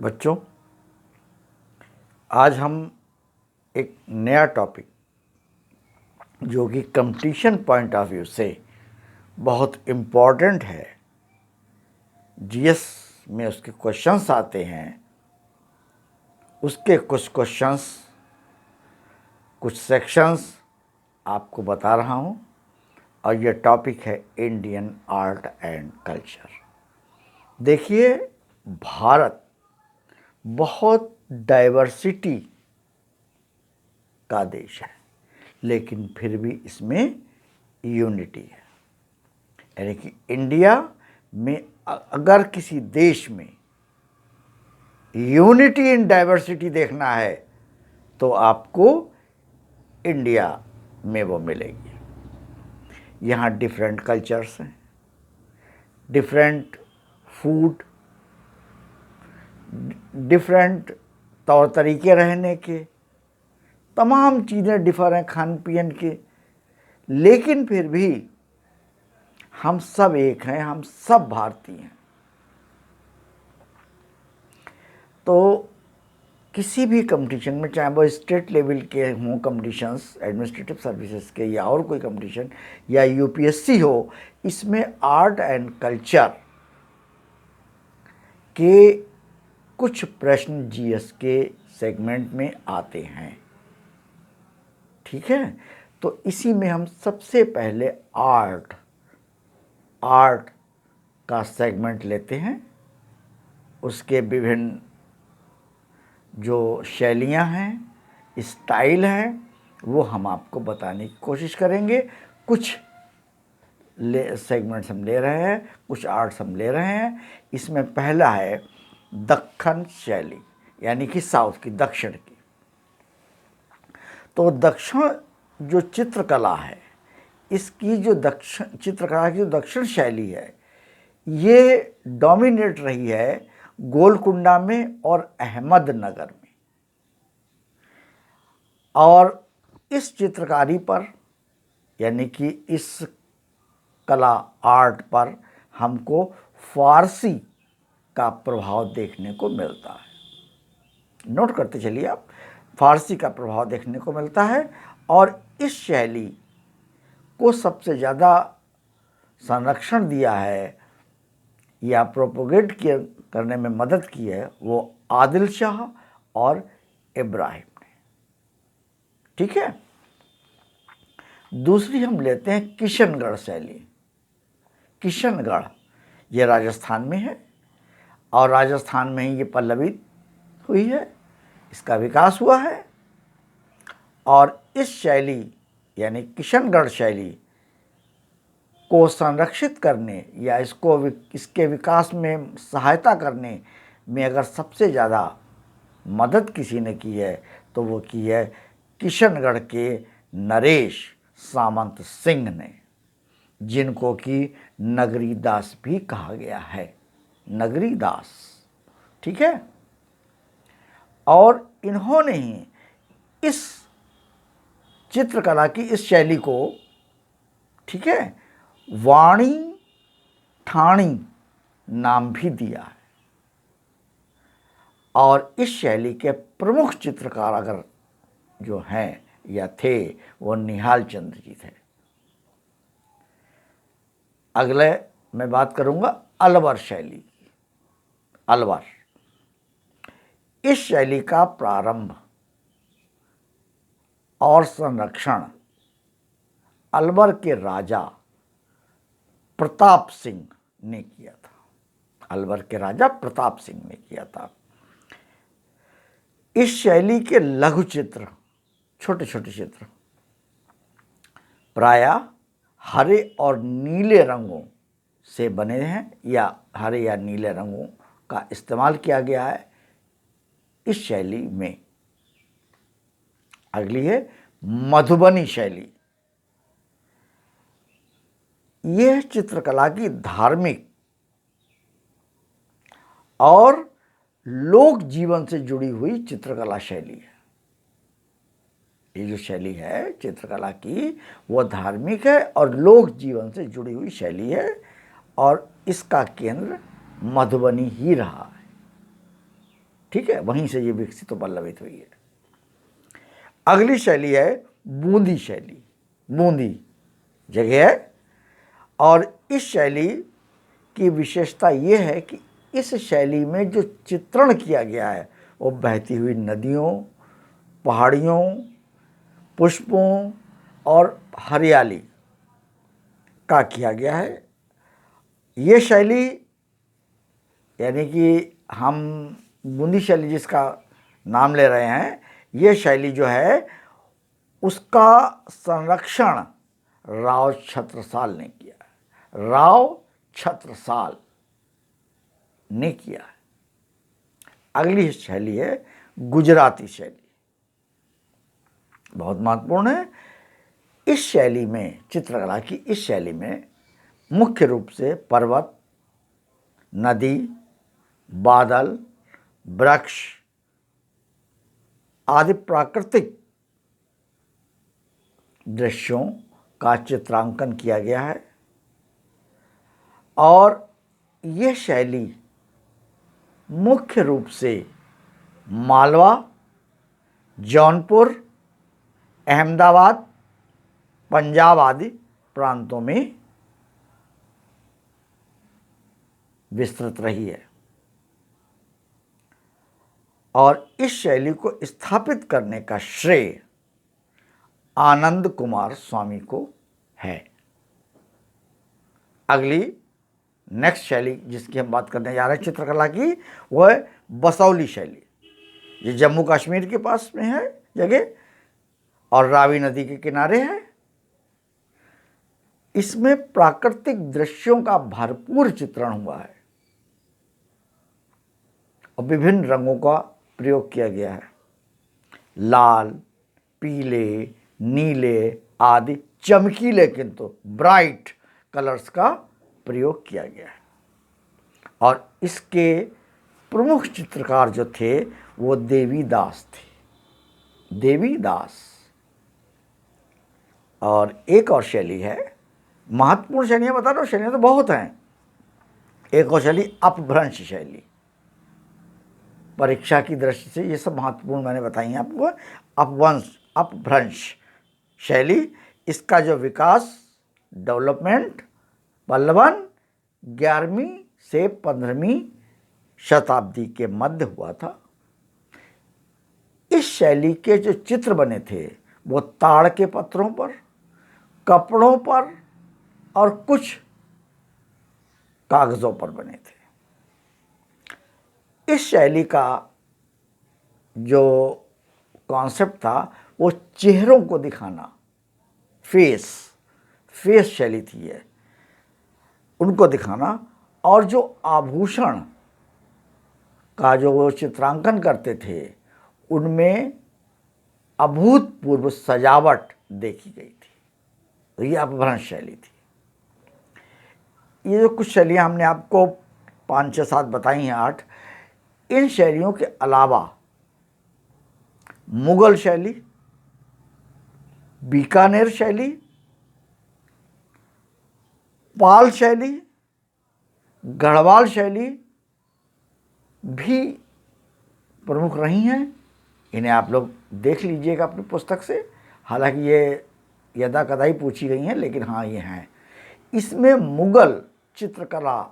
बच्चों, आज हम एक नया टॉपिक जो कि कंपटीशन पॉइंट ऑफ व्यू से बहुत इम्पॉर्टेंट है, जीएस में उसके क्वेश्चंस आते हैं, उसके कुछ क्वेश्चंस, कुछ सेक्शंस आपको बता रहा हूं। और ये टॉपिक है इंडियन आर्ट एंड कल्चर। देखिए, भारत बहुत डाइवर्सिटी का देश है, लेकिन फिर भी इसमें यूनिटी है। यानी कि इंडिया में अगर किसी देश में यूनिटी इन डाइवर्सिटी देखना है तो आपको इंडिया में वो मिलेगी। यहाँ डिफरेंट कल्चर्स हैं, डिफरेंट फूड, डिफरेंट तौर तरीके रहने के, तमाम चीज़ें डिफर हैं खान पीन के, लेकिन फिर भी हम सब एक हैं, हम सब भारतीय हैं। तो किसी भी कंपटीशन में, चाहे वो स्टेट लेवल के हों कंपटीशंस, एडमिनिस्ट्रेटिव सर्विसेज के या और कोई कंपटीशन, या यूपीएससी हो, इसमें आर्ट एंड कल्चर के कुछ प्रश्न जीएस के सेगमेंट में आते हैं। ठीक है, तो इसी में हम सबसे पहले आर्ट का सेगमेंट लेते हैं। उसके विभिन्न जो शैलियाँ हैं, स्टाइल हैं, वो हम आपको बताने की कोशिश करेंगे। कुछ सेगमेंट्स हम ले रहे हैं, कुछ आर्ट्स हम ले रहे हैं। इसमें पहला है दक्खन शैली, यानी कि साउथ की, दक्षिण की। तो दक्षिण जो चित्रकला है, इसकी जो दक्षिण चित्रकला की जो दक्षिण शैली है, ये डोमिनेट रही है गोलकुंडा में और अहमदनगर में। और इस चित्रकारी पर, यानी कि इस कला आर्ट पर हमको फारसी का प्रभाव देखने को मिलता है। नोट करते चलिए आप, फारसी का प्रभाव देखने को मिलता है। और इस शैली को सबसे ज़्यादा संरक्षण दिया है या प्रोपोगेट करने में मदद की है वो आदिल शाह और इब्राहिम ने। ठीक है, दूसरी हम लेते हैं किशनगढ़ शैली। किशनगढ़ ये राजस्थान में है, और राजस्थान में ही ये पल्लवित हुई है, इसका विकास हुआ है। और इस शैली यानी किशनगढ़ शैली को संरक्षित करने या इसके विकास में सहायता करने में अगर सबसे ज़्यादा मदद किसी ने की है तो वो की है किशनगढ़ के नरेश सामंत सिंह ने, जिनको कि नगरी दास भी कहा गया है। नगरी दास, ठीक है। और इन्होंने ही इस चित्रकला की इस शैली को, ठीक है, वाणी ठाणी नाम भी दिया है। और इस शैली के प्रमुख चित्रकार अगर जो हैं या थे, वो निहाल चंद्र जी थे। अगले मैं बात करूंगा अलवर शैली की। अलवर, इस शैली का प्रारंभ और संरक्षण अलवर के राजा प्रताप सिंह ने किया था। अलवर के राजा प्रताप सिंह ने किया था। इस शैली के लघु चित्र, छोटे छोटे चित्र, प्रायः हरे और नीले रंगों से बने हैं, या हरे या नीले रंगों का इस्तेमाल किया गया है इस शैली में। अगली है मधुबनी शैली। यह चित्रकला की धार्मिक और लोक जीवन से जुड़ी हुई चित्रकला शैली है। ये जो शैली है चित्रकला की, वो धार्मिक है और लोक जीवन से जुड़ी हुई शैली है, और इसका केंद्र मधुबनी ही रहा है। ठीक है, वहीं से ये विकसित और पल्लवित हुई है। अगली शैली है बूंदी शैली। बूंदी जगह है, और इस शैली की विशेषता ये है कि इस शैली में जो चित्रण किया गया है वो बहती हुई नदियों, पहाड़ियों, पुष्पों और हरियाली का किया गया है। ये शैली यानी कि हम बूंदी शैली जिसका नाम ले रहे हैं, ये शैली जो है उसका संरक्षण राव छत्रसाल ने किया है। राव छत्रसाल ने किया है। अगली शैली है गुजराती शैली, बहुत महत्वपूर्ण है। इस शैली में, चित्रकला की इस शैली में मुख्य रूप से पर्वत, नदी, बादल, वृक्ष आदि प्राकृतिक दृश्यों का चित्रांकन किया गया है। और यह शैली मुख्य रूप से मालवा, जौनपुर, अहमदाबाद, पंजाब आदि प्रांतों में विस्तृत रही है। और इस शैली को स्थापित करने का श्रेय आनंद कुमार स्वामी को है। अगली नेक्स्ट शैली जिसकी हम बात करने जा रहे हैं चित्रकला की, वो है बसौली शैली। ये जम्मू कश्मीर के पास में है जगह और रावी नदी के किनारे है। इसमें प्राकृतिक दृश्यों का भरपूर चित्रण हुआ है और विभिन्न रंगों का प्रयोग किया गया है। लाल, पीले, नीले आदि चमकीले किंतु ब्राइट कलर्स का प्रयोग किया गया है। और इसके प्रमुख चित्रकार जो थे वो देवीदास थे, देवीदास। और एक और शैली है, महत्वपूर्ण शैलियाँ बता रहा हूँ, शैलियाँ तो बहुत हैं। एक और शैली अपभ्रंश शैली, परीक्षा की दृष्टि से ये सब महत्वपूर्ण मैंने बताई हैं आपको। अपभ्रंश शैली, इसका जो विकास, डेवलपमेंट पल्लवन 11वीं से 15वीं शताब्दी के मध्य हुआ था। इस शैली के जो चित्र बने थे वो ताड़ के पत्रों पर, कपड़ों पर और कुछ कागजों पर बने थे। इस शैली का जो कॉन्सेप्ट था वो चेहरों को दिखाना, फेस शैली थी ये, उनको दिखाना। और जो आभूषण का जो वो चित्रांकन करते थे उनमें अभूतपूर्व सजावट देखी गई थी। तो ये अपभ्रंश शैली थी। ये जो कुछ शैलियाँ हमने आपको 5, 6, 7 बताई हैं, 8, इन शैलियों के अलावा मुगल शैली, बीकानेर शैली, पाल शैली, गढ़वाल शैली भी प्रमुख रही हैं। इन्हें आप लोग देख लीजिएगा अपनी पुस्तक से। हालांकि ये यदा कदाई पूछी गई हैं, लेकिन हाँ ये हैं। इसमें मुगल चित्रकला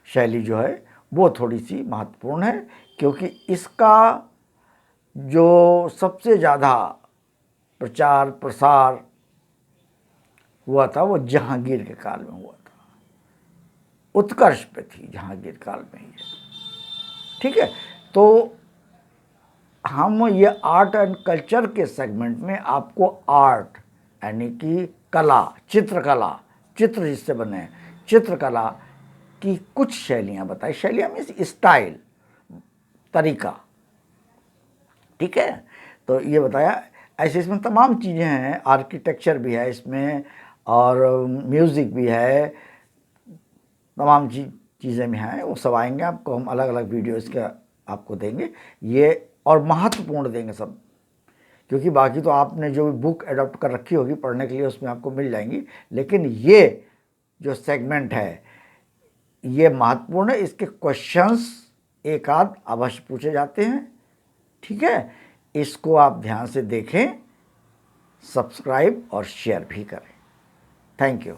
शैली जो है वो थोड़ी सी महत्वपूर्ण है, क्योंकि इसका जो सबसे ज़्यादा प्रचार प्रसार हुआ था वो जहांगीर के काल में हुआ था। उत्कर्ष पे थी जहांगीर काल में ही। ठीक है, तो हम ये आर्ट एंड कल्चर के सेगमेंट में आपको आर्ट यानी कि कला, चित्रकला, चित्र जिससे बने, चित्रकला की कुछ शैलियाँ बताई। शैलियाँ मीन्स स्टाइल, तरीका। ठीक है, तो ये बताया। ऐसे इसमें तमाम चीज़ें हैं, आर्किटेक्चर भी है इसमें और म्यूज़िक भी है, तमाम चीज़ें भी हैं। वो सब आएंगे आपको, हम अलग अलग वीडियो इसका आपको देंगे ये, और महत्वपूर्ण देंगे सब, क्योंकि बाकी तो आपने जो भी बुक एडॉप्ट कर रखी होगी पढ़ने के लिए उसमें आपको मिल जाएंगी, लेकिन ये जो सेगमेंट है ये महत्वपूर्ण है। इसके क्वेश्चंस एक आध अवश्य पूछे जाते हैं। ठीक है, इसको आप ध्यान से देखें, सब्सक्राइब और शेयर भी करें। Thank you.